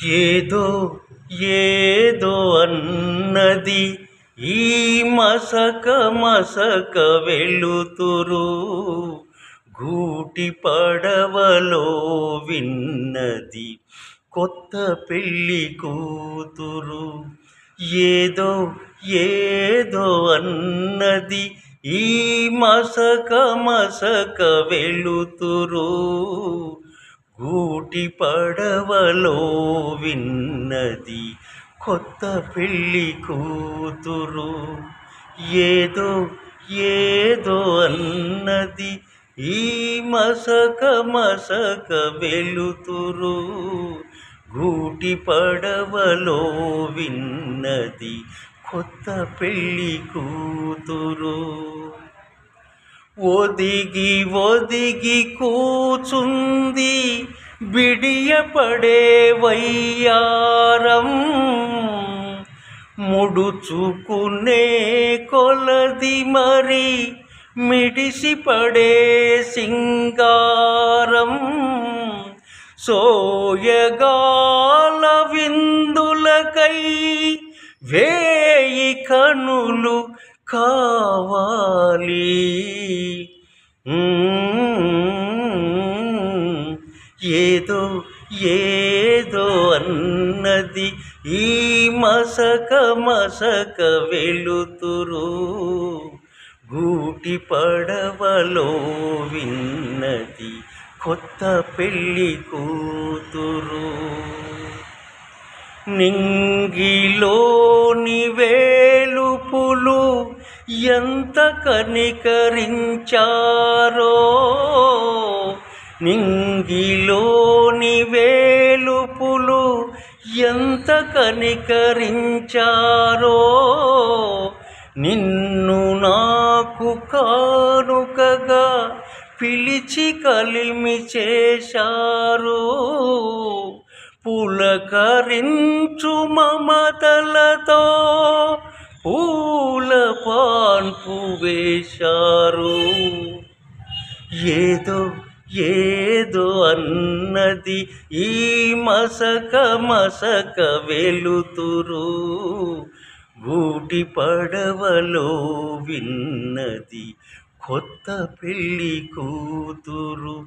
ఏదో ఏదో అన్నది ఈ మసక మసక వెలుతురు, గూటి పడవలో విన్నది కొత్త పెళ్ళి కూతురు. ఏదో ఏదో అన్నది ఈ మసక మసక వెలుతురు, గూటి పడవలో విన్నది కొత్త పెళ్ళి కూతురు. ఏదో ఏదో అన్నది ఈ మసక మసక వెలుతురు, గూటి పడవలో విన్నది కొత్త పెళ్ళి కూతురు. ఒదిగి ఒదిగి కూచుంది బిడియపడే వయ్యారం, ముడుచుకునే కొలది మరి మిడిసిపడే సింగారం. సోయగాల విందులకై వేయి కనులు కావాలి. ఏదో ఏదో అన్నది ఈ మసక మసక వెలుతురు, గూటి పడవలో విన్నది కొత్త పెళ్ళి కూతురు. నింగిలోని వేలుపులు ఎంత కనికరించారో, నింగిలోని వేలుపులు ఎంత కనికరించారో, నిన్ను నాకు కానుకగా పిలిచి కలిమి చేశారు. పులకరించు మమతలతో పూల పాన్పు వేశారు. ఏదో ఏదో అన్నది ఈ మసక మసక వెలుతురు, గూటి పడవలో విన్నది కొత్త పెళ్ళి కూతురు.